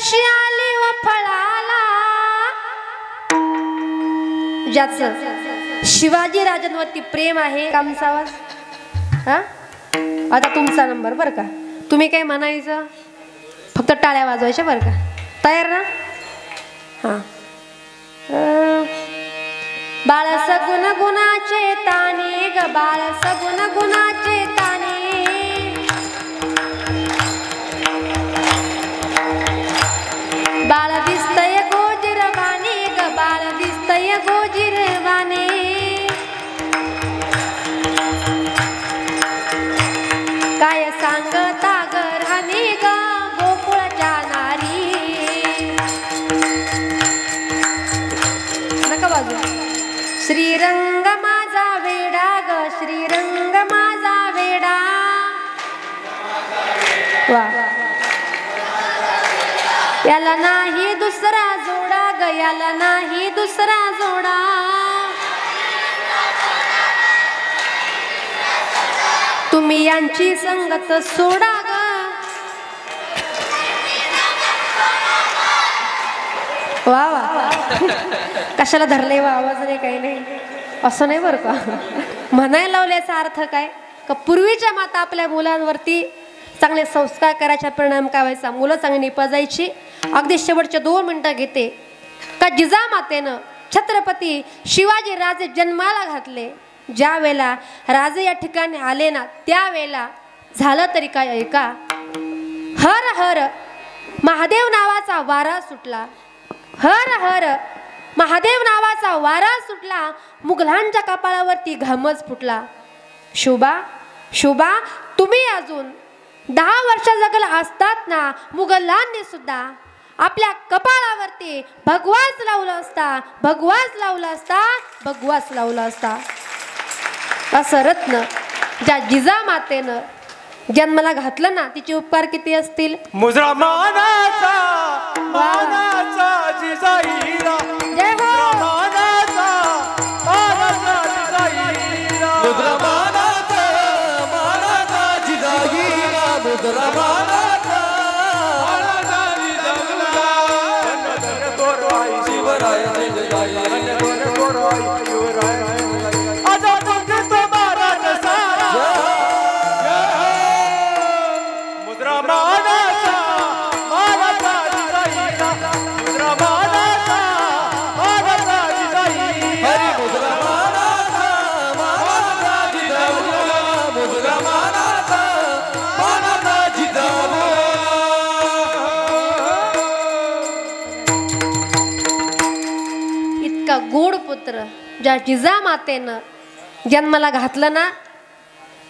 कशी आली व फळाला, ज्याचं शिवाजी राजांवरती प्रेम आहे. कामसावस हा, आता तुमचा नंबर बरं का. तुम्ही काय म्हणायचं, फक्त टाळ्या वाजवायच्या बरं का. तयार ना? हा. बाळ सगुण गुणाचे ताने ग, बाळ सगुण गुणाचे ताने, बाळ दिसतय गोजिरवाने ग, बाळ दिसतय गोजिरवाने. काय सांगता ग राणे ग गोकुळच्या नारी. नका बाजू. श्रीरंग माझा वेडा ग, श्रीरंग माझा वेडा. वा, याला नाही दुसरा जोडा ग, याला नाही दुसरा जोडा. तुम्ही यांची संगत सोडा ग. वा वा, कशाला धरले वा, आवाज नाही काही नाही असं नाही बरं का. म्हणायला लावल्याचा अर्थ काय का पूर्वीच्या माता आपल्या मुलांवरती चांगले संस्कार करायचा, परिणाम करायचा, मुलं चांगली निपाजायची. अगदी शेवटचे 2 मिनिटं घेते का जिजामातेनं छत्रपती शिवाजी राजे जन्माला घातले. ज्या वेळेला राजे या ठिकाणी आले ना, त्यावेळेला झालं तरी काय ऐका. हर हर महादेव नावाचा वारा सुटला, हर हर महादेव नावाचा वारा सुटला. मुघलांच्या कपाळावरती घामच फुटला. शोभा शोभा, तुम्ही अजून 10 वर्ष जगला असतात ना, मुघलांनी सुद्धा आपल्या कपाळावरती भगवाच लावला असता, भगवाच लावला असता, भगवाच लावला असता. असं रत्न ज्या जिजामातेनं जन्माला घातलं ना, तिचे उपकार किती असतील. मुजरा मानाचा मानाचा जिजाईरा, जय हो. मानाचा मानाचा जिजाईरा, मुजरा मानाचा मानाचा जिजाईरा, मुजरा मानाचा मानाचा जिजाईरा. धन गोराई शिवराय जिजाई, धन गोराई शिवराय. आजा तुझे तो महाराज सारा, मुद्रा मानाचा मानाचा जिजाईरा, मुद्रा मानाचा मानाचा जिजाईरा. हरी मुद्रा मानाचा मानाचा जिजाईरा, मुद्रा मानाचा मानाचा जिजाईरा. इतका गोड पुत्र ज्या जिजामातेनं जन्माला घातलं ना,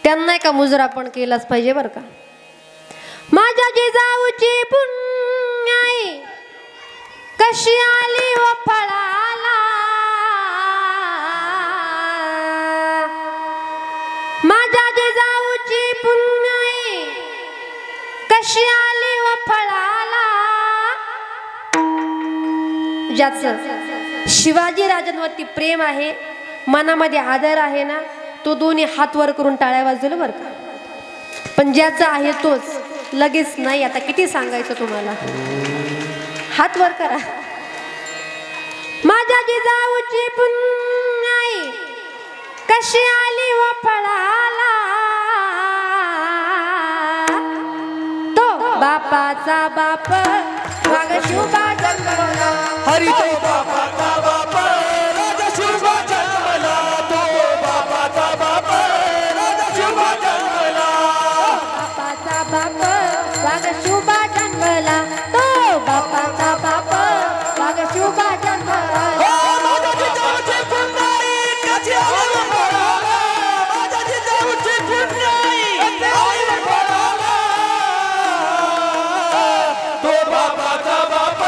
त्यांना का मुजरा पण केलाच पाहिजे बरं का. माझ्या जिजाऊची पुण्याई कशी आली व फळाला, माझ्या जिजाऊची पुण्याई कशी आली व फळाला. ज्याचं शिवाजी राजांवरती प्रेम आहे, मनामध्ये आदर आहे ना, तो दोन्ही हात वर करून टाळ्या वाजवलं बरं का. पण ज्याचा आहे तोच लगेच नाही. आता किती सांगायचं तुम्हाला, हात वर करा. माझ्या जिजाऊची पुण्याई कशी आली व फळाला, तो बापाचा बाप वाग शुभा जन्मला. हरी तो बापाचा बाप राजा शुभा जन्मला, तो बापाचा बाप राजा शुभा जन्मला. बापाचा बाप वाग शुभा जन्मला, तो बापाचा बाप वाग शुभा जन्मला. माझ्या जिजाऊची पुण्याई कशी आली व फळाला, माझ्या जिजाऊची पुण्याई आली व फळाला, तो बापाचा बाप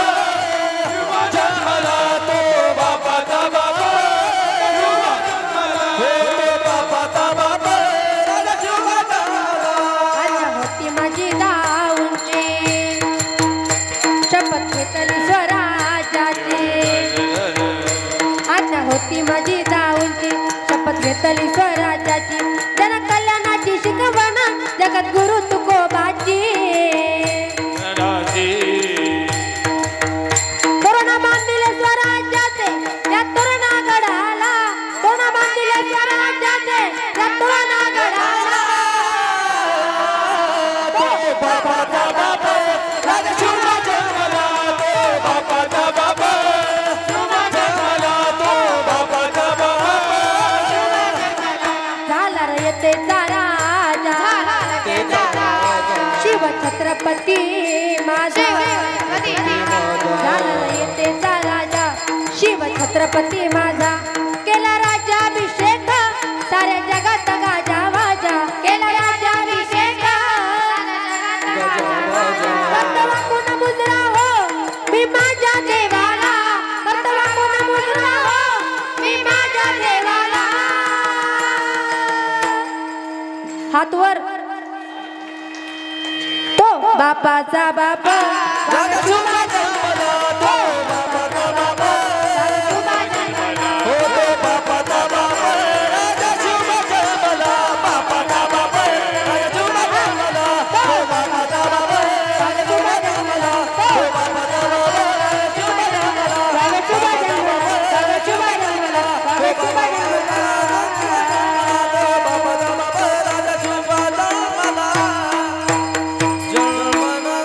जन्मला, तो बापाचा बाप जन्मला, तो बापाचा बाप राजा शुभा जन्मला. आज्ञा होती माझी दाऊंची, शपथ घेतली स्वराज्याची. आज्ञा होती माझी दाऊंची, शपथ घेतली स्वराज्याची. जन कल्याणाची शिकवण जगद्गुरु तुकोबाची. नातवाना घडाला तो बापाचा बाप राजा शिवबा जन्मला तो बापाचा बाप जन्मला तो बापाचा बाप झाला रयतेचा राजा शिव छत्रपती माझा झाला रयतेचा राजा शिव छत्रपती माझा केला राज्याभिषेक साऱ्या जगात गाजा वाजा केला राज्याभिषेक कर्तव्य कोण मुजरा हो मी माझ्या देवाला कर्तव्य कोण मुजरा हो मी माझ्या देवाला हात वर तो बापाचा बाप राजा शिवबा जन्मला तो बापाचा बाप हो तो बापाचा बाप राजा शिवबा जन्मला बापाचा बाप राजा शिवबा जन्मला तो बापाचा बाप राजा शिवबा जन्मला तो बापाचा बाप राजा शिवबा जन्मला राजा शिवबा जन्मला राजा शिवबा जन्मला तो बापाचा बाप राजा शिवबा जन्मला जन्मला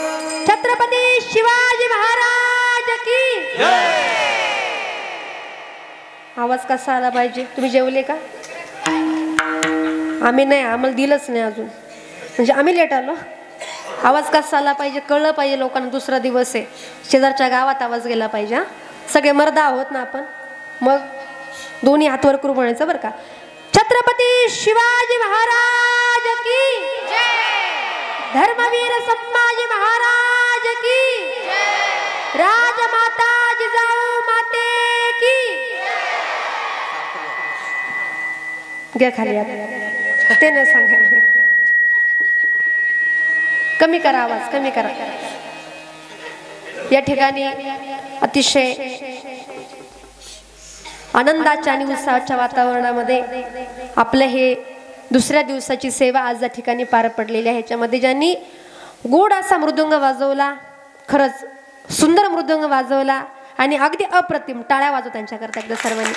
छत्रपती शिवाजी महाराज की आवाज कसा आला पाहिजे तुम्ही जेवले का आम्ही नाही आम्हाला दिलंच नाही अजून म्हणजे आम्ही लेट आलो आवाज कसा आला पाहिजे कळलं पाहिजे लोकांना दुसरा दिवस आहे शेजारच्या गावात आवाज गेला पाहिजे हा सगळे मर्द आहोत ना आपण मग दोन्ही हातवर करू म्हणायचं बरं का छत्रपती शिवाजी महाराज की धर्मवीर संभाजी महाराज की राजमाता जिजाऊ माते की घ्या खाली ते नाही सांगायला कमी करा आवाज कमी करा या ठिकाणी अतिशय आनंदाच्या आणि उत्साहाच्या वातावरणामध्ये आपलं हे दुसऱ्या दिवसाची सेवा आज या ठिकाणी पार पडलेली आहे ह्याच्यामध्ये ज्यांनी गोड असा मृदुंग वाजवला खरंच सुंदर मृदुंग वाजवला आणि अगदी अप्रतिम टाळ्या वाजव त्यांच्याकरता एकदा सर्वांनी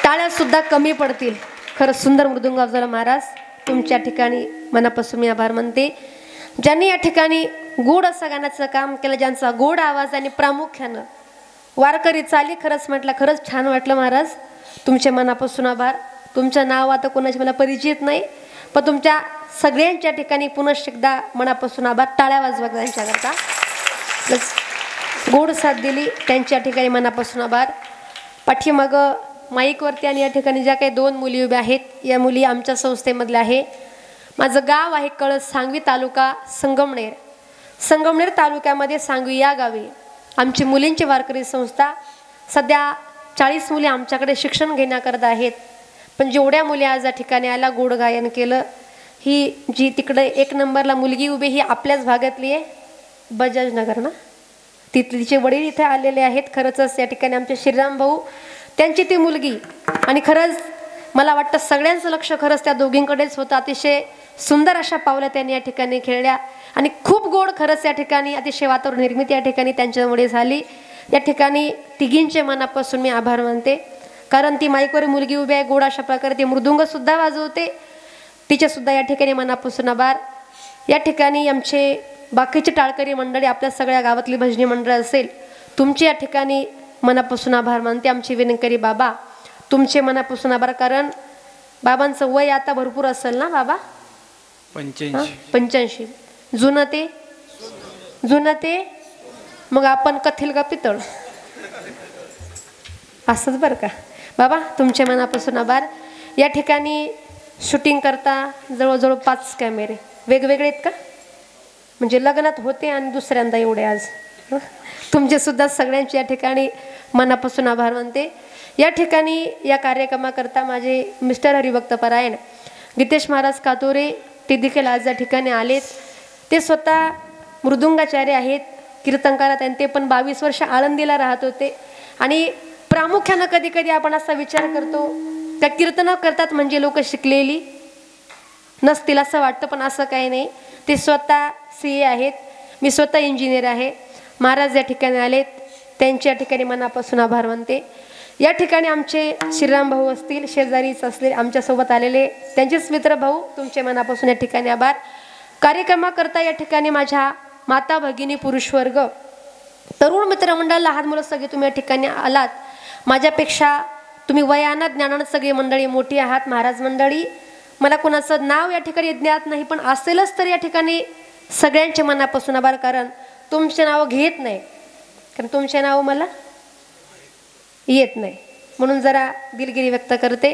टाळ्या सुद्धा कमी पडतील खरंच सुंदर मृदुंग वाजवला महाराज तुमच्या ठिकाणी मनापासून मी आभार मानते ज्यांनी या ठिकाणी गोड असं गाण्याचं काम केलं ज्यांचा गोड आवाज आणि प्रामुख्यानं वारकरी चाली खरंच म्हटलं खरंच छान वाटलं महाराज तुमचे मनापासून आभार तुमचं नाव आता कोणाची मला परिचित नाही पण तुमच्या सगळ्यांच्या ठिकाणी पुनश्च एकदा मनापासून आभार टाळ्या वाजवा त्यांच्याकरता गोड साथ दिली त्यांच्या ठिकाणी मनापासून आभार पाठीमाग माईकवरती आणि या ठिकाणी ज्या काही 2 मुली उभ्या आहेत या मुली आमच्या संस्थेमधल्या आहे माझं गाव आहे कळस सांगवी तालुका संगमनेर तालुक्यामध्ये सांगवी या गावी आमची मुलींची वारकरी संस्था सध्या 40 मुली आमच्याकडे शिक्षण घेण्याकरता आहेत पण जेवढ्या मुली आज या ठिकाणी आला गोड गायन केलं ही जी तिकडे 1 नंबरला मुलगी उभी ही आपल्याच भागातली आहे बजाज नगर ना तिथलीचे वडील इथे आलेले आहेत खरंच या ठिकाणी आमचे श्रीराम भाऊ त्यांची ती मुलगी आणि खरंच मला वाटतं सगळ्यांचं लक्ष खरंच त्या दोघींकडेच होतं अतिशय सुंदर अशा पावल्या त्यांनी या ठिकाणी खेळल्या आणि खूप गोड खरंच या ठिकाणी अतिशय वातावरण निर्मिती या ठिकाणी त्यांच्यामुळे झाली या ठिकाणी तिघींचे मनापासून मी आभार मानते कारण ती माईकवर मुलगी उभी आहे गोड अशा प्रकारे ती मृदुंग सुद्धा वाजवते तिचे सुद्धा या ठिकाणी मनापासून आभार या ठिकाणी आमचे बाकीचे टाळकरी मंडळी आपल्या सगळ्या गावातली भजनी मंडळ असेल तुमचे या ठिकाणी मनापासून आभार मानते आमचे विनंकरी बाबा तुमचे मनापासून आभार कारण बाबांचं वय आता भरपूर असेल ना बाबा 85 जुनं ते मग आपण कथील का पितळ असंच बरं का बाबा तुमच्या मनापासून आभार या ठिकाणी शूटिंग करता जवळजवळ 5 कॅमेरे वेगवेगळे आहेत का म्हणजे लग्नात होते आणि दुसऱ्यांदा एवढे आज तुमचे सुद्धा सगळ्यांचे या ठिकाणी मनापासून आभार मानते या ठिकाणी या कार्यक्रमाकरता माझे मिस्टर हरिभक्त परायण गीतेश महाराज कातोरे ते देखील आज या ठिकाणी आलेत ते स्वतः मृदुंगाचार्य आहेत कीर्तनकार आहेत ते पण 22 वर्ष आळंदीला राहत होते आणि प्रामुख्यानं कधी कधी आपण असा विचार करतो त्या कीर्तन करतात म्हणजे लोक शिकलेली नसतील असं वाटतं पण असं काही नाही ते स्वतः CA आहेत मी स्वतः इंजिनियर आहे महाराज या ठिकाणी आलेत त्यांच्या ठिकाणी मनापासून आभार मानते या ठिकाणी आमचे श्रीराम भाऊ असतील, शेजारीच असतील आमच्यासोबत आलेले त्यांचेच मित्र भाऊ, तुमचे मनापासून या ठिकाणी आभार. कार्यक्रमाकरता या ठिकाणी माझ्या माता भगिनी, पुरुषवर्ग, तरुण मित्रमंडळ, लहान मुलं सगळे तुम्ही या ठिकाणी आलात. माझ्यापेक्षा तुम्ही वयानं ज्ञानानं सगळी मंडळी मोठी आहात. महाराज मंडळी, मला कोणाचं नाव या ठिकाणी ज्ञात नाही, पण असेलच तर या ठिकाणी सगळ्यांच्या मनापासून आभार. कारण तुमचे नाव घेत नाही, कारण तुमचे नाव मला येत नाही, म्हणून जरा दिलगिरी व्यक्त करते.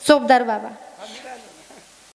चोपदार बाबा